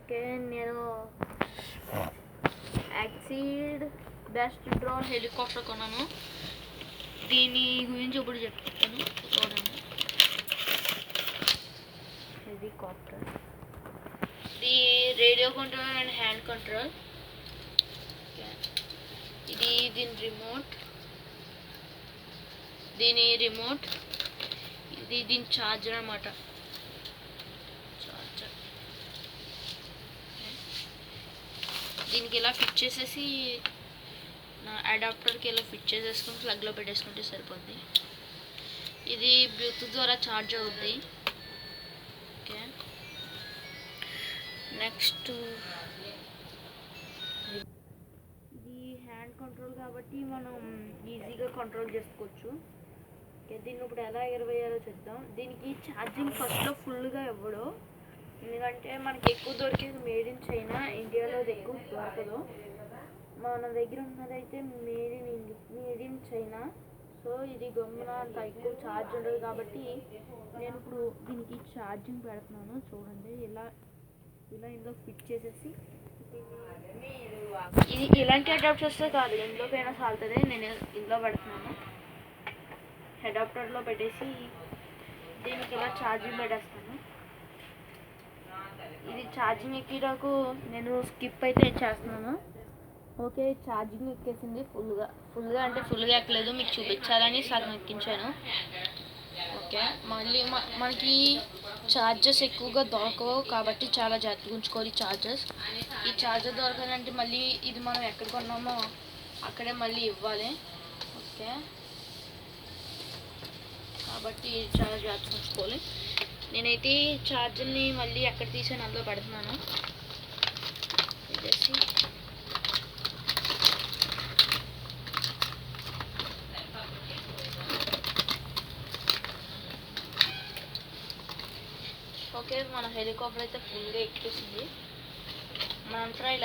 Okay, నేను యాక్సీడ్ best drone helicopter కొన్నాను. దీని గురించి ఇప్పుడు చెప్తాను, చూడండి. హెలికాప్టర్, ఇది radio control and hand control. ఇది దీని రిమోట్, ఇది దీని ఛార్జర్ అన్నమాట. దీనికి ఇలా ఫిట్ చేసేసి నా అడాప్టర్కి ఇలా ఫిట్ చేసేసుకుని ప్లగ్లో పెట్టేసుకుంటే సరిపోద్ది. ఇది బ్లూటూత్ ద్వారా ఛార్జ్ అవుద్ది. ఓకే, నెక్స్ట్ ఇది హ్యాండ్ కంట్రోల్ కాబట్టి మనం ఈజీగా కంట్రోల్ చేసుకోవచ్చు. ఓకే, దీన్ని ఇప్పుడు ఎలా ఎగరవేయాలో చూద్దాం. దీనికి ఛార్జింగ్ ఫస్ట్లో ఫుల్గా ఇవ్వడు, ఎందుకంటే మనకి ఎక్కువ దొరికేది మేడ్ ఇన్ చైనా, ఇండియాలో ఎక్కువ దొరకదు. మన దగ్గర ఉన్నదైతే మేడ్ ఇన్ చైనా. సో ఇది గమ్మున అంత ఎక్కువ ఛార్జ్ ఉండదు కాబట్టి నేను ఇప్పుడు దీనికి ఛార్జింగ్ పెడుతున్నాను. చూడండి, ఇలా ఇందులో ఫిట్ చేసేసి, ఇది ఇలాంటి అడాప్టర్స్ కాదు, ఎందులోకైనా సాగుతుంది. నేను ఇందులో పెడుతున్నాను, అడాప్టర్లో పెట్టేసి దీనికి ఇలా ఛార్జింగ్ పెట్టేస్తాను. ఇది ఛార్జింగ్ ఎక్కేటకు నేను స్కిప్ అయితే చేస్తున్నాను. ఓకే, ఛార్జింగ్ ఎక్కేసింది ఫుల్గా అంటే ఫుల్గా ఎక్కలేదు, మీకు చూపించాలని సగం ఎక్కించాను. ఓకే, మళ్ళీ మనకి ఛార్జెస్ ఎక్కువగా దొరకవు కాబట్టి చాలా జాగ్రత్తగా ఉంచుకోవాలి. ఈ ఛార్జర్ దొరకాలంటే మళ్ళీ ఇది మనం ఎక్కడ కొన్నామో అక్కడే మళ్ళీ ఇవ్వాలి. ఓకే, కాబట్టి చాలా జాగ్రత్తగా ఉంచుకోవాలి. నేనైతే ఛార్జర్ని మళ్ళీ ఎక్కడ తీసాను అందులో పెడుతున్నాను. పెట్టేసి ఓకే, మన హెలికాప్టర్ అయితే ఫుల్గా ఎక్కేసింది. మనం ట్రైల్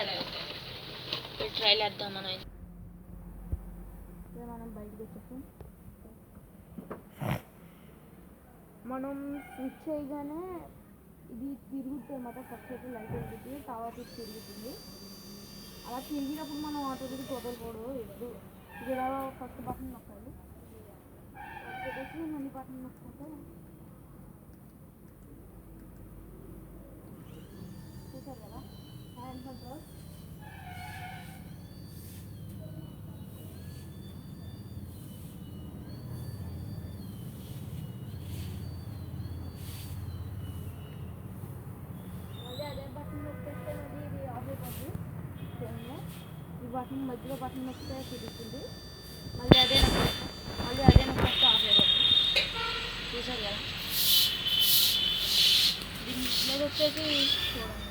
వేద్దాం. మనం బయటకు వచ్చేసి మనం స్విచ్ చేయగానే ఇది తిరుగుతుంది అన్నమాట. ఫస్ట్ అయితే లైట్ ఉంటుంది, తర్వాత ఇది తిరుగుతుంది. అలా తిరిగినప్పుడు మనం ఆటోమేటిక్ వదలకూడదు. ఇది ఇలా ఫస్ట్ బటన్ నొక్కాలి, పెట్టేసి మళ్ళీ బటన్ నొక్కుంటే చూసారు కదా హ్యాండ్ కంట్రోల్. ఈ బటన్ మధ్యలో బటన్ నొక్కితే తిరుగుతుంది, మళ్ళీ అదే నొక్కితే ఆఫ్ అయిపోతుంది. చూసారు కదా, దీని మీద వచ్చేసి చూడండి.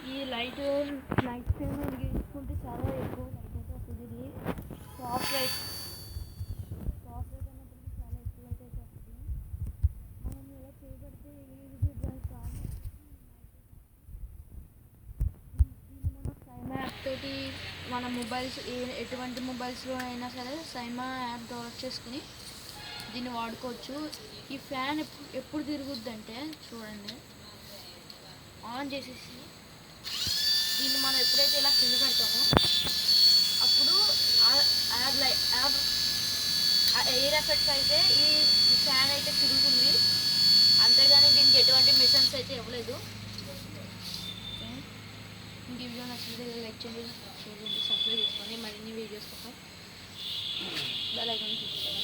ఈ లైట్ టైం వెలిగించుకుంటే చాలా ఎక్కువ లైట్ అయితే వస్తుంది. ఇది సాఫ్ట్ లైట్ అన్నప్పటికీ చాలా ఎక్కువ లైట్ అయితే వస్తుంది. మనం ఇలా చేయబడితే ఇది కాదు. ఇది మన సైమా యాప్ తోటి మన మొబైల్స్ ఎటువంటి మొబైల్స్లో అయినా సరే సైమా యాప్ డౌన్లోడ్ చేసుకుని దీన్ని వాడుకోవచ్చు. ఈ ఫ్యాన్ ఎప్పుడు తిరుగుద్ది అంటే చూడండి, ఆన్ చేసేసి దీన్ని మనం ఎప్పుడైతే ఇలా కింద పెడతామో అప్పుడు ఎయిర్ ఎఫెక్ట్స్ అయితే ఈ ఫ్యాన్ అయితే తిరుగుతుంది. అంతేగాని దీనికి ఎటువంటి మిషన్స్ అయితే ఇవ్వలేదు. ఇంక ఈ వీడియో నచ్చితే లైక్ చేయండి, షేర్ చేయండి, సబ్స్క్రైబ్ చేసుకోండి. మరిన్ని వీడియోస్ కోసం బెల్ ఐకాన్ క్లిక్ చేయండి.